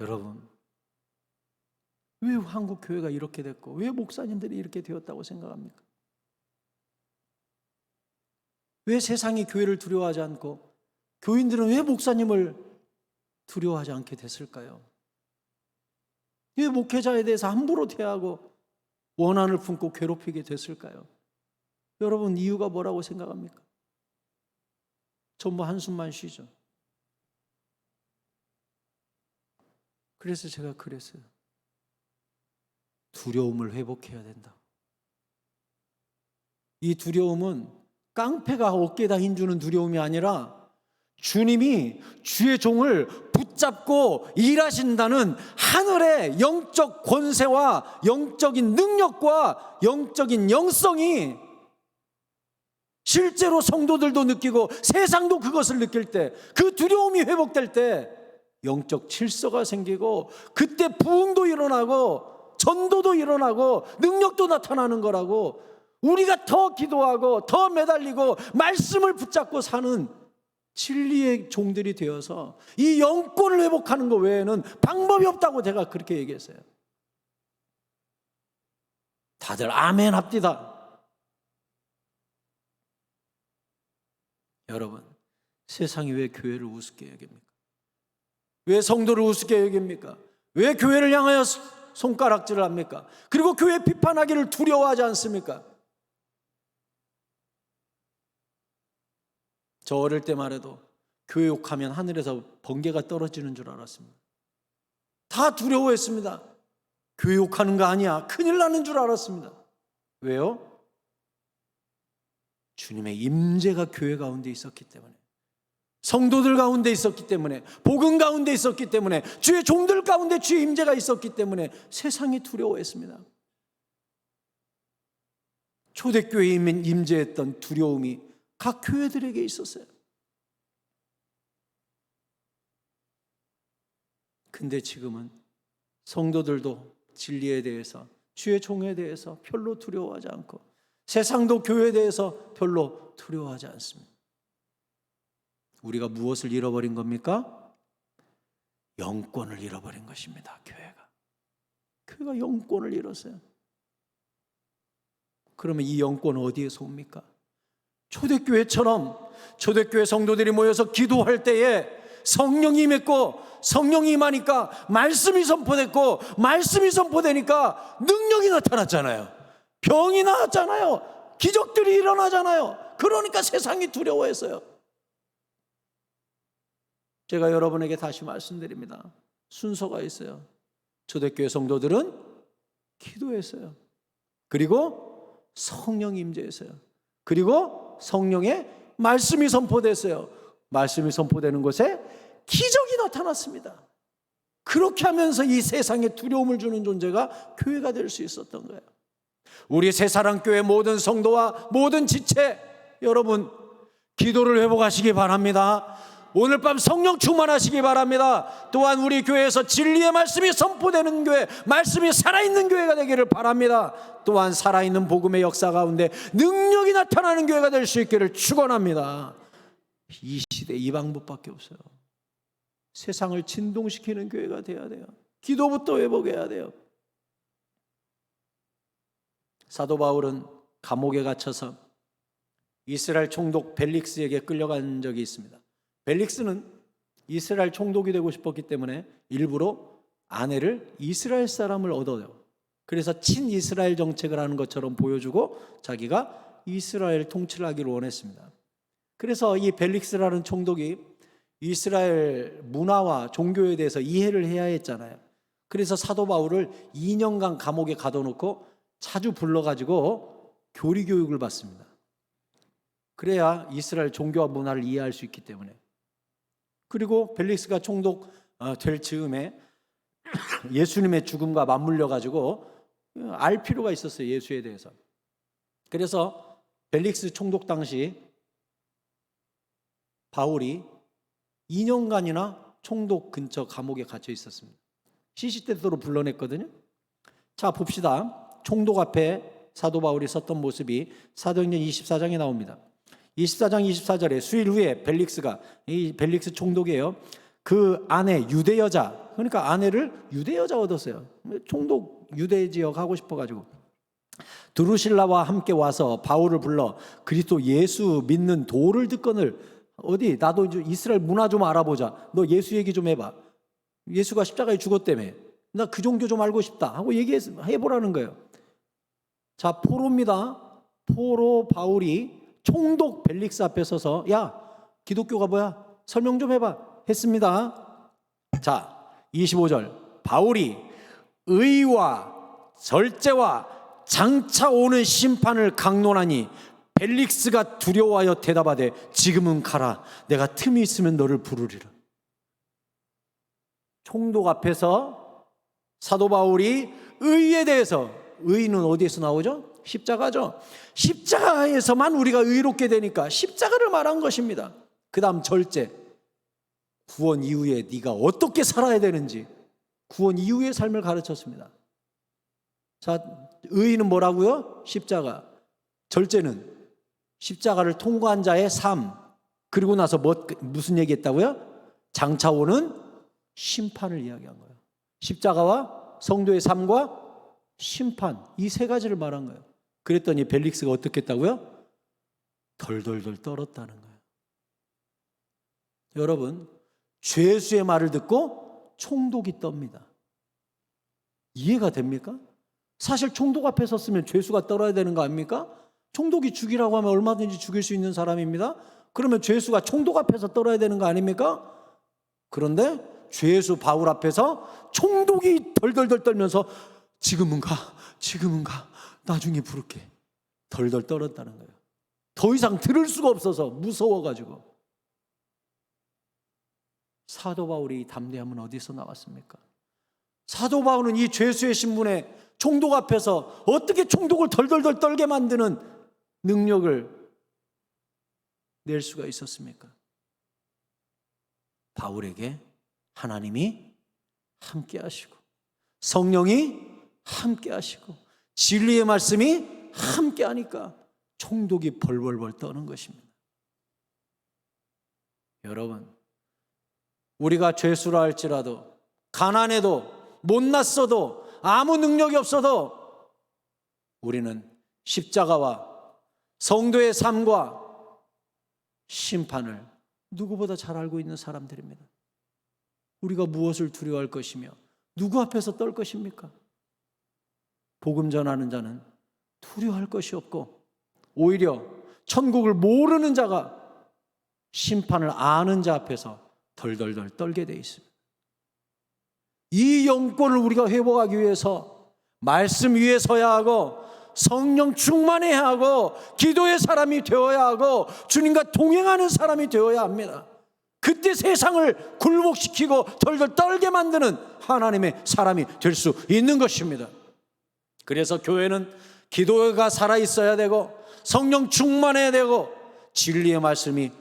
여러분, 왜 한국 교회가 이렇게 됐고 왜 목사님들이 이렇게 되었다고 생각합니까? 왜 세상이 교회를 두려워하지 않고 교인들은 왜 목사님을 두려워하지 않게 됐을까요? 왜 목회자에 대해서 함부로 대하고 원한을 품고 괴롭히게 됐을까요? 여러분, 이유가 뭐라고 생각합니까? 전부 한숨만 쉬죠. 그래서 제가 그랬어요. 두려움을 회복해야 된다. 이 두려움은 깡패가 어깨에다 힘주는 두려움이 아니라 주님이 주의 종을 붙잡고 일하신다는 하늘의 영적 권세와 영적인 능력과 영적인 영성이 실제로 성도들도 느끼고 세상도 그것을 느낄 때, 그 두려움이 회복될 때 영적 질서가 생기고 그때 부흥도 일어나고 전도도 일어나고 능력도 나타나는 거라고. 우리가 더 기도하고 더 매달리고 말씀을 붙잡고 사는 진리의 종들이 되어서 이 영권을 회복하는 것 외에는 방법이 없다고 제가 그렇게 얘기했어요. 다들 아멘 합디다. 여러분, 세상이 왜 교회를 우습게 여깁니까? 왜 성도를 우습게 여깁니까? 왜 교회를 향하여 손가락질을 합니까? 그리고 교회 비판하기를 두려워하지 않습니까? 저 어릴 때만 해도 교회 욕하면 하늘에서 번개가 떨어지는 줄 알았습니다. 다 두려워했습니다. 교회 욕하는 거 아니야, 큰일 나는 줄 알았습니다. 왜요? 주님의 임재가 교회 가운데 있었기 때문에, 성도들 가운데 있었기 때문에, 복음 가운데 있었기 때문에, 주의 종들 가운데 주의 임재가 있었기 때문에 세상이 두려워했습니다. 초대교회에 임재했던 두려움이 각 교회들에게 있었어요. 근데 지금은 성도들도 진리에 대해서, 주의 종에 대해서 별로 두려워하지 않고 세상도 교회에 대해서 별로 두려워하지 않습니다. 우리가 무엇을 잃어버린 겁니까? 영권을 잃어버린 것입니다. 교회가 영권을 잃었어요. 그러면 이 영권은 어디에서 옵니까? 초대교회처럼 초대교회 성도들이 모여서 기도할 때에 성령이 임했고, 성령이 임하니까 말씀이 선포됐고, 말씀이 선포되니까 능력이 나타났잖아요. 병이 나았잖아요. 기적들이 일어나잖아요. 그러니까 세상이 두려워했어요. 제가 여러분에게 다시 말씀드립니다. 순서가 있어요. 초대교회 성도들은 기도했어요. 그리고 성령이 임재했어요. 그리고 성령의 말씀이 선포됐어요. 말씀이 선포되는 곳에 기적이 나타났습니다. 그렇게 하면서 이 세상에 두려움을 주는 존재가 교회가 될 수 있었던 거예요. 우리 새사랑교회 모든 성도와 모든 지체, 여러분 기도를 회복하시기 바랍니다. 오늘 밤 성령 충만하시기 바랍니다. 또한 우리 교회에서 진리의 말씀이 선포되는 교회, 말씀이 살아있는 교회가 되기를 바랍니다. 또한 살아있는 복음의 역사 가운데 능력이 나타나는 교회가 될 수 있기를 축원합니다. 이 시대 이 방법밖에 없어요. 세상을 진동시키는 교회가 돼야 돼요. 기도부터 회복해야 돼요. 사도 바울은 감옥에 갇혀서 이스라엘 총독 벨릭스에게 끌려간 적이 있습니다. 벨릭스는 이스라엘 총독이 되고 싶었기 때문에 일부러 아내를 이스라엘 사람을 얻어요. 그래서 친이스라엘 정책을 하는 것처럼 보여주고 자기가 이스라엘 통치를 하기를 원했습니다. 그래서 이 벨릭스라는 총독이 이스라엘 문화와 종교에 대해서 이해를 해야 했잖아요. 그래서 사도 바울을 2년간 감옥에 가둬놓고 자주 불러가지고 교리 교육을 받습니다. 그래야 이스라엘 종교와 문화를 이해할 수 있기 때문에. 그리고 벨릭스가 총독 될 즈음에 예수님의 죽음과 맞물려 가지고 알 필요가 있었어요. 예수에 대해서. 그래서 벨릭스 총독 당시 바울이 2년간이나 총독 근처 감옥에 갇혀 있었습니다. 시시때때로 불러냈거든요. 자, 봅시다. 총독 앞에 사도 바울이 섰던 모습이 사도행전 24장에 나옵니다. 24장 24절에 수일 후에 벨릭스가, 이 벨릭스 총독이에요, 그 아내 유대 여자, 그러니까 아내를 유대 여자 얻었어요. 총독 유대 지역 하고 싶어가지고 드루실라와 함께 와서 바울을 불러 그리스도 예수 믿는 도를 듣거늘, 어디 나도 이제 이스라엘 문화 좀 알아보자. 너 예수 얘기 좀 해봐. 예수가 십자가에 죽었다며. 나 그 종교 좀 알고 싶다 하고 얘기해보라는 거예요. 자, 포로입니다. 포로 바울이 총독 벨릭스 앞에 서서 야, 기독교가 뭐야? 설명 좀 해봐. 했습니다. 자, 25절. 바울이 의와 절제와 장차 오는 심판을 강론하니 벨릭스가 두려워하여 대답하되 지금은 가라. 내가 틈이 있으면 너를 부르리라. 총독 앞에서 사도 바울이 의에 대해서, 의는 어디에서 나오죠? 십자가죠. 십자가에서만 우리가 의롭게 되니까 십자가를 말한 것입니다. 그 다음 절제, 구원 이후에 네가 어떻게 살아야 되는지 구원 이후의 삶을 가르쳤습니다. 자, 의는 뭐라고요? 십자가. 절제는 십자가를 통과한 자의 삶. 그리고 나서 무슨 얘기했다고요? 장차 오는 심판을 이야기한 거예요. 십자가와 성도의 삶과 심판, 이 세 가지를 말한 거예요. 그랬더니 벨릭스가 어떻게 했다고요? 덜덜덜 떨었다는 거예요. 여러분, 죄수의 말을 듣고 총독이 떱니다. 이해가 됩니까? 사실 총독 앞에 섰으면 죄수가 떨어야 되는 거 아닙니까? 총독이 죽이라고 하면 얼마든지 죽일 수 있는 사람입니다. 그러면 죄수가 총독 앞에서 떨어야 되는 거 아닙니까? 그런데 죄수 바울 앞에서 총독이 덜덜덜 떨면서 지금은 가, 나중에 부를게. 덜덜 떨었다는 거예요. 더 이상 들을 수가 없어서 무서워가지고. 사도 바울이 이 담대함은 어디서 나왔습니까? 사도 바울은 이 죄수의 신분에 총독 앞에서 어떻게 총독을 덜덜덜 떨게 만드는 능력을 낼 수가 있었습니까? 바울에게 하나님이 함께 하시고 성령이 함께 하시고 진리의 말씀이 함께 하니까 총독이 벌벌벌 떠는 것입니다. 여러분, 우리가 죄수라 할지라도, 가난해도, 못났어도, 아무 능력이 없어도 우리는 십자가와 성도의 삶과 심판을 누구보다 잘 알고 있는 사람들입니다. 우리가 무엇을 두려워할 것이며 누구 앞에서 떨 것입니까? 복음 전하는 자는 두려워할 것이 없고 오히려 천국을 모르는 자가 심판을 아는 자 앞에서 덜덜덜 떨게 돼 있습니다. 이 영권을 우리가 회복하기 위해서 말씀 위에 서야 하고 성령 충만해야 하고 기도의 사람이 되어야 하고 주님과 동행하는 사람이 되어야 합니다. 그때 세상을 굴복시키고 덜덜 떨게 만드는 하나님의 사람이 될 수 있는 것입니다. 그래서 교회는 기도가 살아있어야 되고 성령 충만해야 되고 진리의 말씀이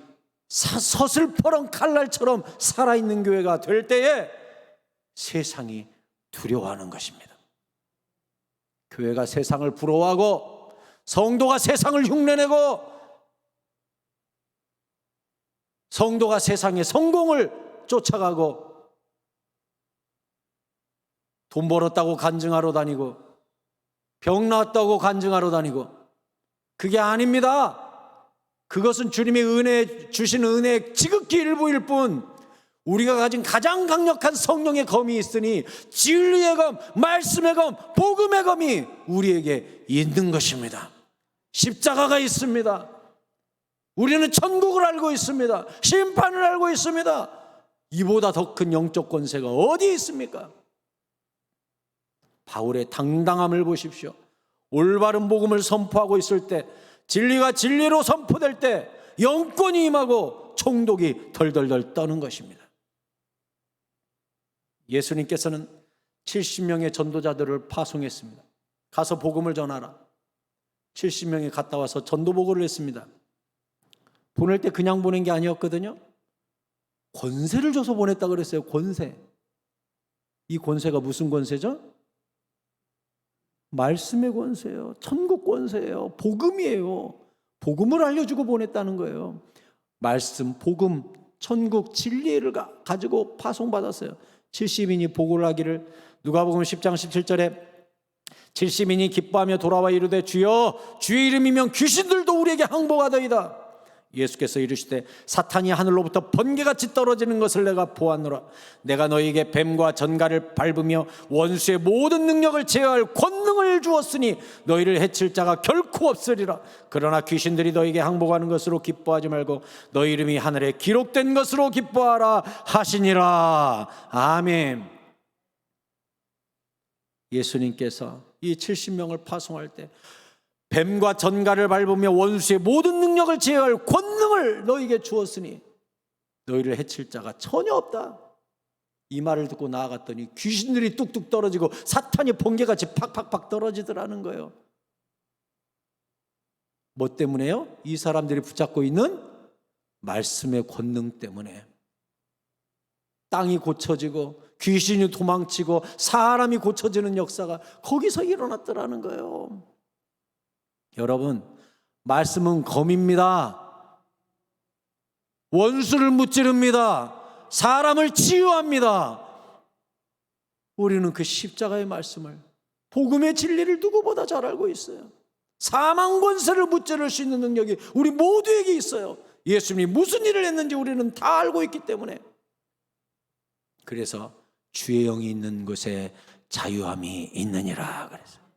서슬퍼런 칼날처럼 살아있는 교회가 될 때에 세상이 두려워하는 것입니다. 교회가 세상을 부러워하고 성도가 세상을 흉내내고 성도가 세상의 성공을 쫓아가고 돈 벌었다고 간증하러 다니고 병 나았다고 간증하러 다니고, 그게 아닙니다. 그것은 주님의 은혜 주신 은혜의 지극히 일부일 뿐, 우리가 가진 가장 강력한 성령의 검이 있으니 진리의 검, 말씀의 검, 복음의 검이 우리에게 있는 것입니다. 십자가가 있습니다. 우리는 천국을 알고 있습니다. 심판을 알고 있습니다. 이보다 더 큰 영적 권세가 어디 있습니까? 바울의 당당함을 보십시오. 올바른 복음을 선포하고 있을 때, 진리가 진리로 선포될 때 영권이 임하고 총독이 덜덜덜 떠는 것입니다. 예수님께서는 70명의 전도자들을 파송했습니다. 가서 복음을 전하라. 70명이 갔다 와서 전도보고를 했습니다. 보낼 때 그냥 보낸 게 아니었거든요. 권세를 줘서 보냈다 그랬어요. 권세. 이 권세가 무슨 권세죠? 말씀의 권세예요. 천국 권세예요. 복음이에요. 복음을 알려주고 보냈다는 거예요. 말씀, 복음, 천국, 진리를 가지고 파송받았어요. 70인이 보고를 하기를, 누가복음 10장 17절에 70인이 기뻐하며 돌아와 이르되 주여 주의 이름이면 귀신들도 우리에게 항복하더이다. 예수께서 이르시되 사탄이 하늘로부터 번개같이 떨어지는 것을 내가 보았노라. 내가 너희에게 뱀과 전갈을 밟으며 원수의 모든 능력을 제어할 권능을 주었으니 너희를 해칠 자가 결코 없으리라. 그러나 귀신들이 너희에게 항복하는 것으로 기뻐하지 말고 너희 이름이 하늘에 기록된 것으로 기뻐하라 하시니라. 아멘. 예수님께서 이 70명을 파송할 때 뱀과 전갈을 밟으며 원수의 모든 능력을 제어할 권능을 너희에게 주었으니 너희를 해칠 자가 전혀 없다. 이 말을 듣고 나아갔더니 귀신들이 뚝뚝 떨어지고 사탄이 번개같이 팍팍팍 떨어지더라는 거예요. 뭐 때문에요? 이 사람들이 붙잡고 있는 말씀의 권능 때문에. 땅이 고쳐지고 귀신이 도망치고 사람이 고쳐지는 역사가 거기서 일어났더라는 거예요. 여러분, 말씀은 검입니다. 원수를 무찌릅니다. 사람을 치유합니다. 우리는 그 십자가의 말씀을, 복음의 진리를 누구보다 잘 알고 있어요. 사망 권세를 무찌를 수 있는 능력이 우리 모두에게 있어요. 예수님이 무슨 일을 했는지 우리는 다 알고 있기 때문에. 그래서 주의 영이 있는 곳에 자유함이 있느니라 그랬어요.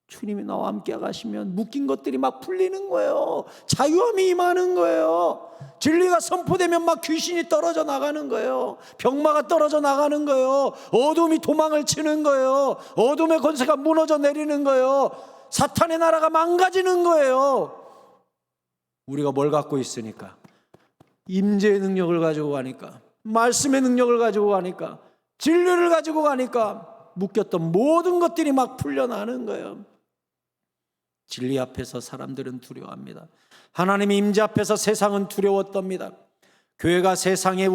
주님이 나와 함께 가시면 묶인 것들이 막 풀리는 거예요. 자유함이 임하는 거예요. 진리가 선포되면 막 귀신이 떨어져 나가는 거예요. 병마가 떨어져 나가는 거예요. 어둠이 도망을 치는 거예요. 어둠의 권세가 무너져 내리는 거예요. 사탄의 나라가 망가지는 거예요. 우리가 뭘 갖고 있으니까? 임재의 능력을 가지고 가니까, 말씀의 능력을 가지고 가니까, 진리를 가지고 가니까 묶였던 모든 것들이 막 풀려나는 거예요. 진리 앞에서 사람들은 두려워합니다. 하나님의 임재 앞에서 세상은 두려웠답니다. 교회가 세상의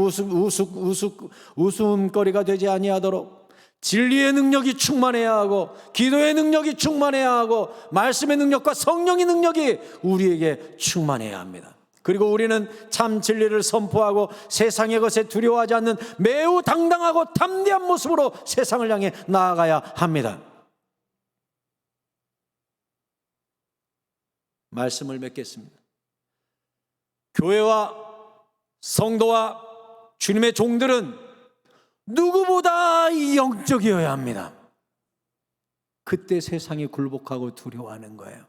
웃음거리가 되지 아니하도록 진리의 능력이 충만해야 하고, 기도의 능력이 충만해야 하고, 말씀의 능력과 성령의 능력이 우리에게 충만해야 합니다. 그리고 우리는 참 진리를 선포하고 세상의 것에 두려워하지 않는 매우 당당하고 담대한 모습으로 세상을 향해 나아가야 합니다. 말씀을 맺겠습니다. 교회와 성도와 주님의 종들은 누구보다 영적이어야 합니다. 그때 세상이 굴복하고 두려워하는 거예요.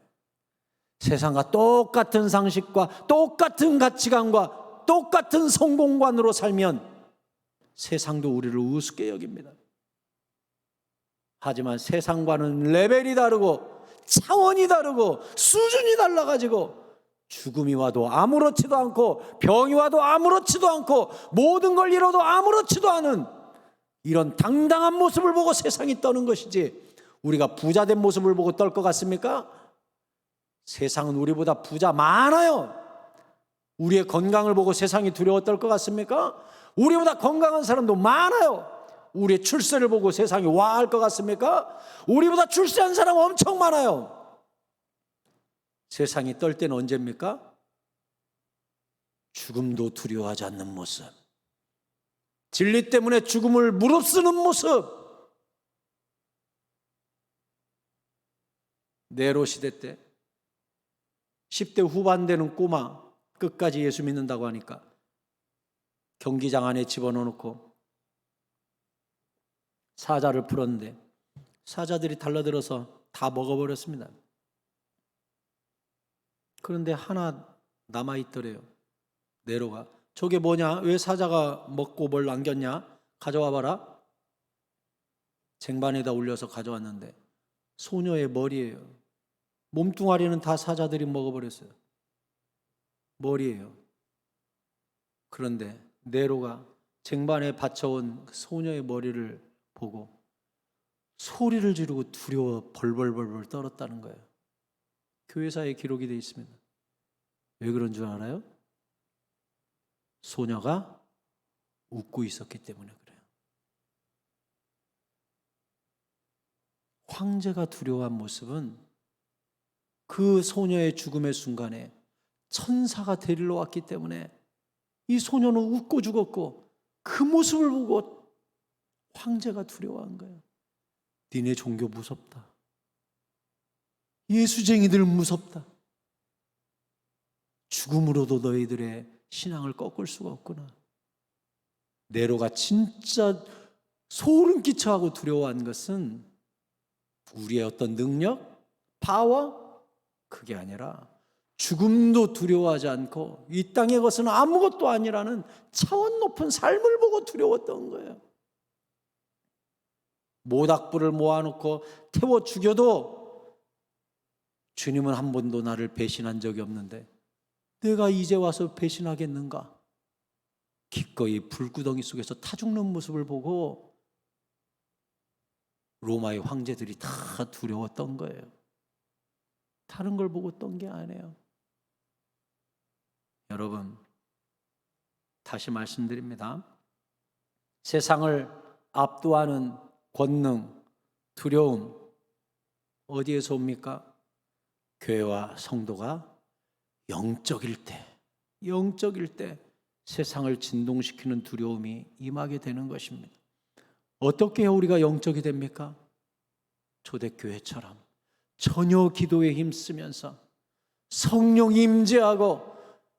세상과 똑같은 상식과 똑같은 가치관과 똑같은 성공관으로 살면 세상도 우리를 우습게 여깁니다. 하지만 세상과는 레벨이 다르고 차원이 다르고 수준이 달라가지고 죽음이 와도 아무렇지도 않고 병이 와도 아무렇지도 않고 모든 걸 잃어도 아무렇지도 않은 이런 당당한 모습을 보고 세상이 떠는 것이지, 우리가 부자 된 모습을 보고 떨 것 같습니까? 세상은 우리보다 부자 많아요. 우리의 건강을 보고 세상이 두려워 떨 것 같습니까? 우리보다 건강한 사람도 많아요. 우리의 출세를 보고 세상이 와할 것 같습니까? 우리보다 출세한 사람 엄청 많아요. 세상이 떨 때는 언제입니까? 죽음도 두려워하지 않는 모습, 진리 때문에 죽음을 무릅쓰는 모습. 네로 시대 때 10대 후반 되는 꼬마, 끝까지 예수 믿는다고 하니까 경기장 안에 집어넣어놓고 사자를 풀었는데 사자들이 달라들어서 다 먹어버렸습니다. 그런데 하나 남아있더래요. 네로가. 저게 뭐냐? 왜 사자가 먹고 뭘 남겼냐? 가져와 봐라. 쟁반에다 올려서 가져왔는데 소녀의 머리예요. 몸뚱아리는 다 사자들이 먹어버렸어요. 머리예요. 그런데 네로가 쟁반에 받쳐온 그 소녀의 머리를 보고 소리를 지르고 두려워 벌벌벌벌 떨었다는 거예요. 교회사에 기록이 되어 있습니다. 왜 그런 줄 알아요? 소녀가 웃고 있었기 때문에 그래요. 황제가 두려워한 모습은 그 소녀의 죽음의 순간에 천사가 데리러 왔기 때문에 이 소녀는 웃고 죽었고 그 모습을 보고 황제가 두려워한 거예요. 니네 종교 무섭다. 예수쟁이들 무섭다. 죽음으로도 너희들의 신앙을 꺾을 수가 없구나. 네로가 진짜 소름 끼쳐하고 두려워한 것은 우리의 어떤 능력, 파워, 그게 아니라 죽음도 두려워하지 않고 이 땅의 것은 아무것도 아니라는 차원 높은 삶을 보고 두려웠던 거예요. 모닥불을 모아놓고 태워 죽여도 주님은 한 번도 나를 배신한 적이 없는데 내가 이제 와서 배신하겠는가? 기꺼이 불구덩이 속에서 타 죽는 모습을 보고 로마의 황제들이 다 두려웠던 거예요. 다른 걸 보고 떤 게 아니에요. 여러분, 다시 말씀드립니다. 세상을 압도하는 권능, 두려움 어디에서 옵니까? 교회와 성도가 영적일 때 세상을 진동시키는 두려움이 임하게 되는 것입니다. 어떻게 해야 우리가 영적이 됩니까? 초대교회처럼 전혀 기도에 힘쓰면서 성령이 임재하고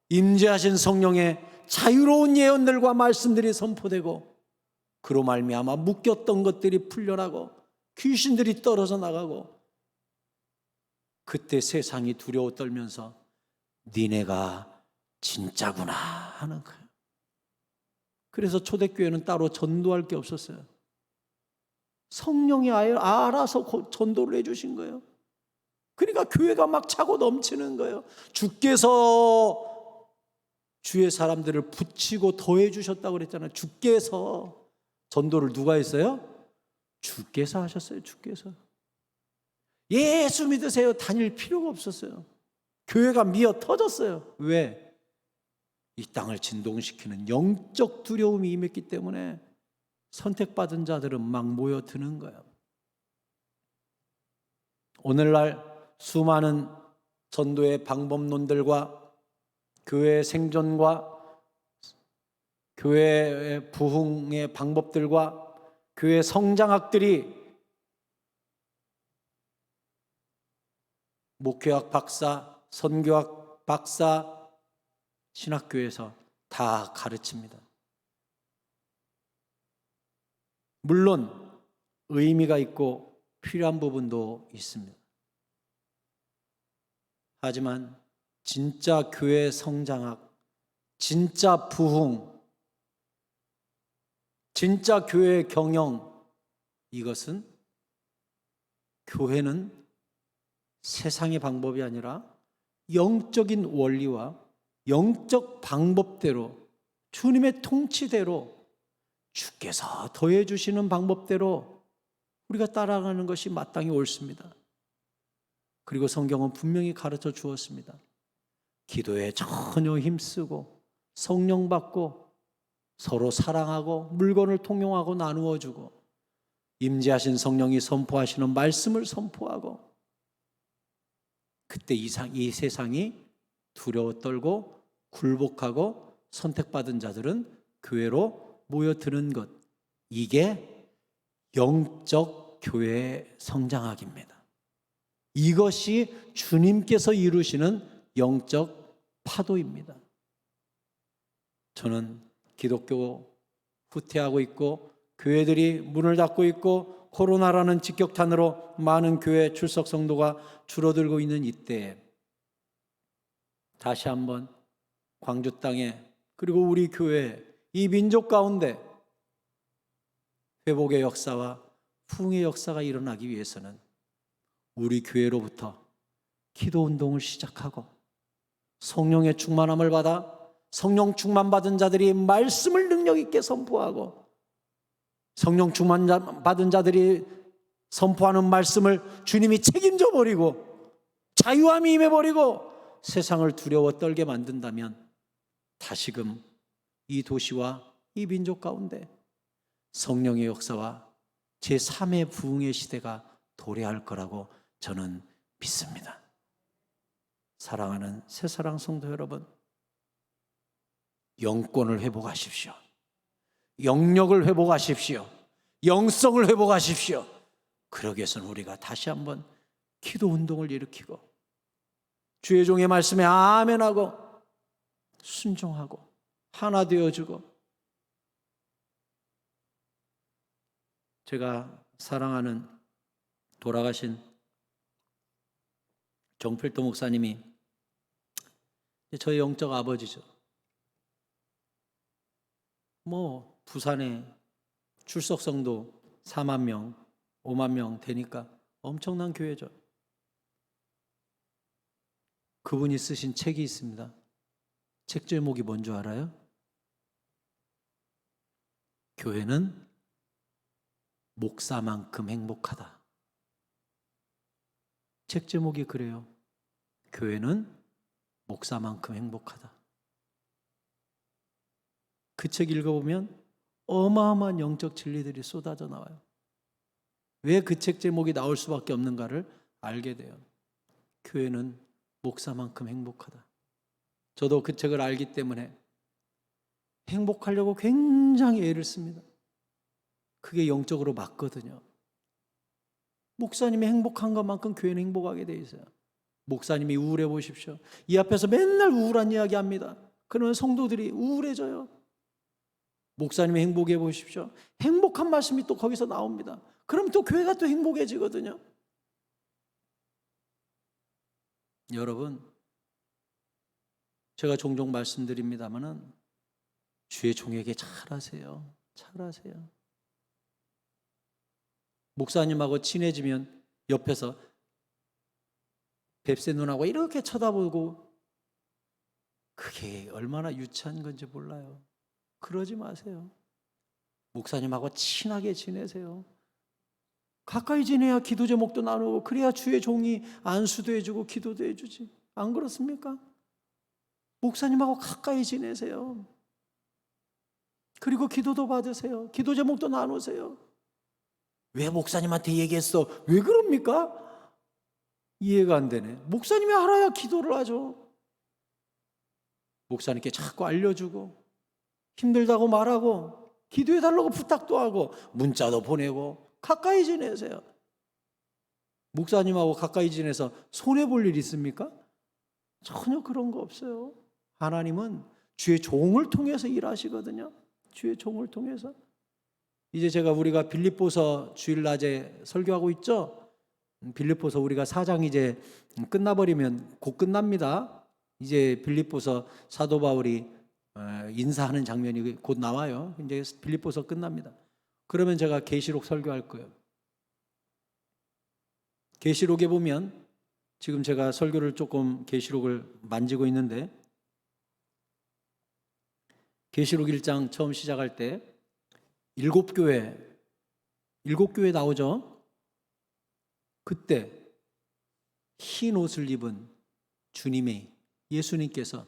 임재하신 성령의 자유로운 예언들과 말씀들이 선포되고 그로 말미암아 묶였던 것들이 풀려나고 귀신들이 떨어져 나가고 그때 세상이 두려워 떨면서 니네가 진짜구나 하는 거예요. 그래서 초대교회는 따로 전도할 게 없었어요. 성령이 알아서 전도를 해주신 거예요. 그러니까 교회가 막 차고 넘치는 거예요. 주께서 주의 사람들을 붙이고 더해 주셨다고 그랬잖아요. 주께서. 전도를 누가 했어요? 주께서 하셨어요. 주께서. 예수 믿으세요 다닐 필요가 없었어요. 교회가 미어 터졌어요. 왜? 이 땅을 진동시키는 영적 두려움이 임했기 때문에 선택받은 자들은 막 모여드는 거예요. 오늘날 수많은 전도의 방법론들과 교회의 생존과 교회의 부흥의 방법들과 교회 성장학들이 목회학 박사, 선교학 박사, 신학교에서 다 가르칩니다. 물론 의미가 있고 필요한 부분도 있습니다. 하지만 진짜 교회 성장학, 진짜 부흥, 진짜 교회 경영, 이것은 교회는 세상의 방법이 아니라 영적인 원리와 영적 방법대로 주님의 통치대로 주께서 더해 주시는 방법대로 우리가 따라가는 것이 마땅히 옳습니다. 그리고 성경은 분명히 가르쳐 주었습니다. 기도에 전혀 힘쓰고 성령 받고 서로 사랑하고 물건을 통용하고 나누어 주고 임재하신 성령이 선포하시는 말씀을 선포하고 그때 이 세상이 두려워 떨고 굴복하고 선택받은 자들은 교회로 모여드는 것, 이게 영적 교회의 성장학입니다. 이것이 주님께서 이루시는 영적 파도입니다. 저는 기독교 후퇴하고 있고 교회들이 문을 닫고 있고 코로나라는 직격탄으로 많은 교회 출석 성도가 줄어들고 있는 이때에 다시 한번 광주 땅에 그리고 우리 교회 이 민족 가운데 회복의 역사와 부흥의 역사가 일어나기 위해서는 우리 교회로부터 기도 운동을 시작하고 성령의 충만함을 받아 성령 충만 받은 자들이 말씀을 능력 있게 선포하고 성령 충만 받은 자들이 선포하는 말씀을 주님이 책임져 버리고 자유함이 임해 버리고 세상을 두려워 떨게 만든다면 다시금 이 도시와 이 민족 가운데 성령의 역사와 제3의 부흥의 시대가 도래할 거라고 저는 믿습니다. 사랑하는 새사랑 성도 여러분, 영권을 회복하십시오. 영력을 회복하십시오. 영성을 회복하십시오. 그러기 위해서는 우리가 다시 한번 기도 운동을 일으키고 주의 종의 말씀에 아멘하고 순종하고 하나 되어주고, 제가 사랑하는 돌아가신 정필도 목사님이 저희 영적 아버지죠. 부산에 출석성도 4만 명, 5만 명 되니까 엄청난 교회죠. 그분이 쓰신 책이 있습니다. 책 제목이 뭔지 알아요? 교회는 목사만큼 행복하다. 책 제목이 그래요. 교회는 목사만큼 행복하다. 그 책 읽어보면 어마어마한 영적 진리들이 쏟아져 나와요. 왜 그 책 제목이 나올 수밖에 없는가를 알게 돼요. 교회는 목사만큼 행복하다. 저도 그 책을 알기 때문에 행복하려고 굉장히 애를 씁니다. 그게 영적으로 맞거든요. 목사님이 행복한 것만큼 교회는 행복하게 돼 있어요. 목사님이 우울해 보십시오. 이 앞에서 맨날 우울한 이야기 합니다. 그러면 성도들이 우울해져요. 목사님이 행복해 보십시오. 행복한 말씀이 또 거기서 나옵니다. 그럼 또 교회가 또 행복해지거든요. 여러분, 제가 종종 말씀드립니다마는 주의 종에게 잘하세요. 잘하세요. 목사님하고 친해지면 옆에서 뱁새 눈하고 이렇게 쳐다보고, 그게 얼마나 유치한 건지 몰라요. 그러지 마세요. 목사님하고 친하게 지내세요. 가까이 지내야 기도 제목도 나누고 그래야 주의 종이 안수도 해주고 기도도 해주지. 안 그렇습니까? 목사님하고 가까이 지내세요. 그리고 기도도 받으세요. 기도 제목도 나누세요. 왜 목사님한테 얘기했어? 왜 그럽니까? 이해가 안 되네. 목사님이 알아야 기도를 하죠. 목사님께 자꾸 알려주고 힘들다고 말하고 기도해달라고 부탁도 하고 문자도 보내고 가까이 지내세요. 목사님하고 가까이 지내서 손해볼 일 있습니까? 전혀 그런 거 없어요. 하나님은 주의 종을 통해서 일하시거든요. 주의 종을 통해서. 이제 우리가 빌립보서 주일낮에 설교하고 있죠. 빌립보서 우리가 4장 이제 끝나버리면 곧 끝납니다. 이제 빌립보서 사도 바울이 인사하는 장면이 곧 나와요. 이제 빌립보서 끝납니다. 그러면 제가 계시록 설교할 거예요. 계시록에 보면 지금 제가 설교를 조금 계시록을 만지고 있는데, 계시록 1장 처음 시작할 때 7교회 나오죠. 그때 흰 옷을 입은 주님이 예수님께서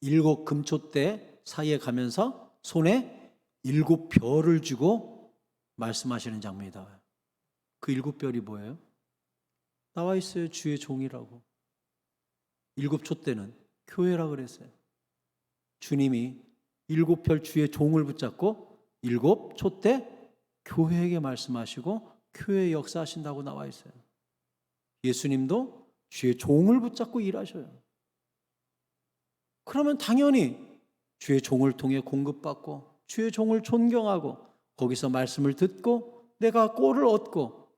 7 금촛대 사이에 가면서 손에 7 별을 쥐고 말씀하시는 장면이 나와요. 그 7 별이 뭐예요? 나와 있어요. 주의 종이라고. 7 촛대는 교회라 그랬어요. 주님이 7 별 주의 종을 붙잡고 7 촛대 교회에게 말씀하시고 교회에 역사하신다고 나와 있어요. 예수님도 주의 종을 붙잡고 일하셔요. 그러면 당연히 주의 종을 통해 공급받고 주의 종을 존경하고 거기서 말씀을 듣고 내가 꼴을 얻고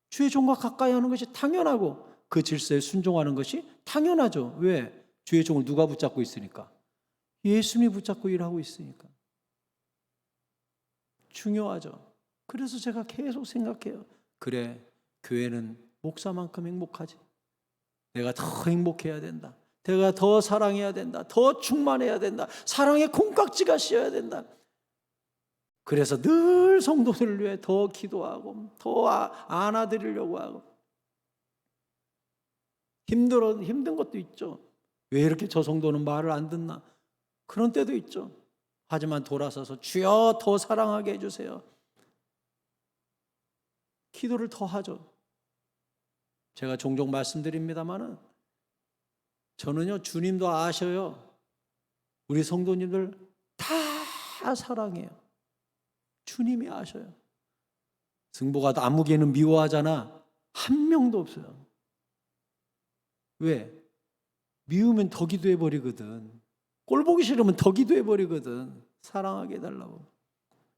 주의 종과 가까이 하는 것이 당연하고 그 질서에 순종하는 것이 당연하죠. 왜? 주의 종을 누가 붙잡고 있으니까? 예수님이 붙잡고 일하고 있으니까. 중요하죠. 그래서 제가 계속 생각해요. 그래, 교회는 목사만큼 행복하지. 내가 더 행복해야 된다. 내가 더 사랑해야 된다. 더 충만해야 된다. 사랑의 콩깍지가 씌어야 된다. 그래서 늘 성도들을 위해 더 기도하고 더 안아드리려고 하고 힘든 것도 있죠. 왜 이렇게 저 성도는 말을 안 듣나? 그런 때도 있죠. 하지만 돌아서서 주여 더 사랑하게 해주세요. 기도를 더 하죠. 제가 종종 말씀드립니다마는 저는요, 주님도 아셔요. 우리 성도님들 다 사랑해요. 주님이 아셔요. 승보가 아무개는 미워하잖아. 한 명도 없어요. 왜? 미우면 더 기도해버리거든. 꼴 보기 싫으면 더 기도해버리거든. 사랑하게 해달라고.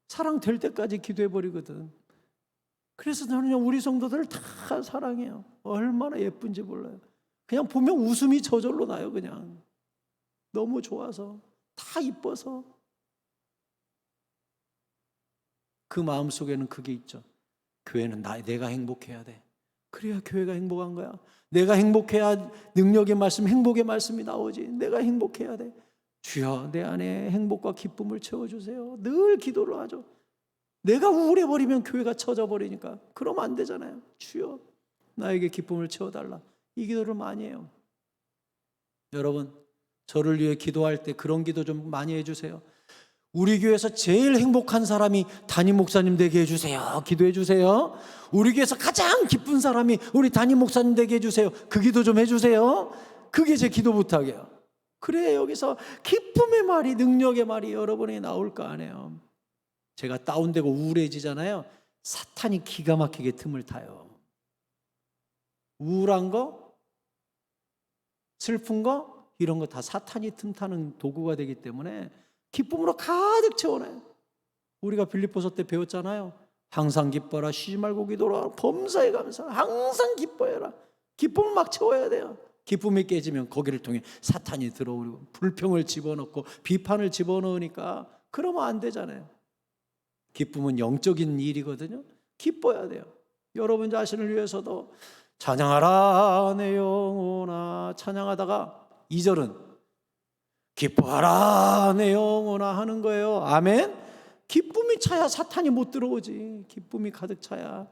사랑될 때까지 기도해버리거든. 그래서 저는요, 우리 성도들을 다 사랑해요. 얼마나 예쁜지 몰라요. 그냥 보면 웃음이 저절로 나요. 그냥 너무 좋아서, 다 이뻐서. 그 마음속에는 그게 있죠. 교회는 내가 행복해야 돼. 그래야 교회가 행복한 거야. 내가 행복해야 능력의 말씀, 행복의 말씀이 나오지. 내가 행복해야 돼. 주여, 내 안에 행복과 기쁨을 채워주세요. 늘 기도를 하죠. 내가 우울해버리면 교회가 처져버리니까 그러면 안 되잖아요. 주여, 나에게 기쁨을 채워달라. 이 기도를 많이 해요. 여러분, 저를 위해 기도할 때 그런 기도 좀 많이 해주세요. 우리 교회에서 제일 행복한 사람이 담임 목사님 되게 해주세요. 기도해 주세요. 우리 교회에서 가장 기쁜 사람이 우리 담임 목사님 되게 해주세요. 그 기도 좀 해주세요. 그게 제 기도 부탁이에요. 그래, 여기서 기쁨의 말이, 능력의 말이 여러분에게 나올 거 아니에요. 제가 다운되고 우울해지잖아요. 사탄이 기가 막히게 틈을 타요. 우울한 거, 슬픈 거, 이런 거 다 사탄이 틈타는 도구가 되기 때문에 기쁨으로 가득 채워놔요. 우리가 빌립보서 때 배웠잖아요. 항상 기뻐라, 쉬지 말고 기도하라, 범사에 감사하라, 항상 기뻐해라. 기쁨을 막 채워야 돼요. 기쁨이 깨지면 거기를 통해 사탄이 들어오고 불평을 집어넣고 비판을 집어넣으니까 그러면 안 되잖아요. 기쁨은 영적인 일이거든요. 기뻐야 돼요. 여러분 자신을 위해서도 찬양하라 내 영혼아, 찬양하다가 2절은 기뻐하라 내 영혼아 하는 거예요. 아멘. 기쁨이 차야 사탄이 못 들어오지. 기쁨이 가득 차야.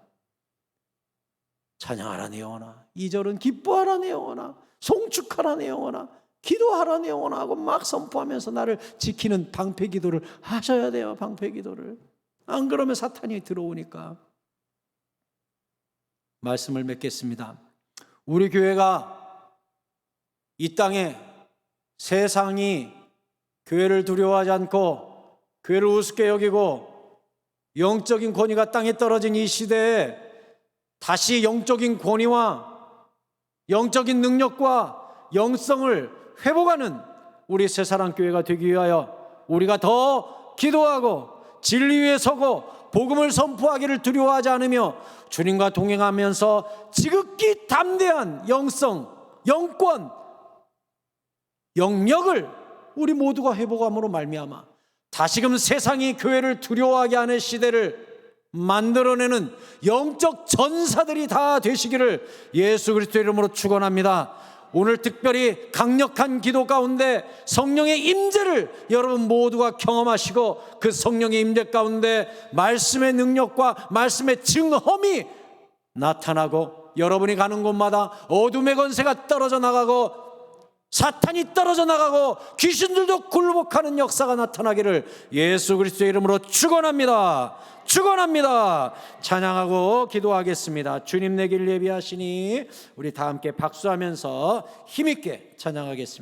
찬양하라 내 영혼아. 2절은 기뻐하라 내 영혼아, 송축하라 내 영혼아, 기도하라 내 영혼아 하고 막 선포하면서 나를 지키는 방패 기도를 하셔야 돼요. 방패 기도를. 안 그러면 사탄이 들어오니까. 말씀을 맺겠습니다. 우리 교회가 이 땅에 세상이 교회를 두려워하지 않고 교회를 우습게 여기고 영적인 권위가 땅에 떨어진 이 시대에 다시 영적인 권위와 영적인 능력과 영성을 회복하는 우리 새사랑교회가 되기 위하여 우리가 더 기도하고 진리 위에 서고 복음을 선포하기를 두려워하지 않으며 주님과 동행하면서 지극히 담대한 영성, 영권, 영력을 우리 모두가 회복함으로 말미암아 다시금 세상이 교회를 두려워하게 하는 시대를 만들어내는 영적 전사들이 다 되시기를 예수 그리스도의 이름으로 축원합니다. 오늘 특별히 강력한 기도 가운데 성령의 임재를 여러분 모두가 경험하시고 그 성령의 임재 가운데 말씀의 능력과 말씀의 증험이 나타나고 여러분이 가는 곳마다 어둠의 권세가 떨어져 나가고 사탄이 떨어져 나가고 귀신들도 굴복하는 역사가 나타나기를 예수 그리스도의 이름으로 축원합니다. 축원합니다. 찬양하고 기도하겠습니다. 주님 내 길 예비하시니 우리 다 함께 박수하면서 힘있게 찬양하겠습니다.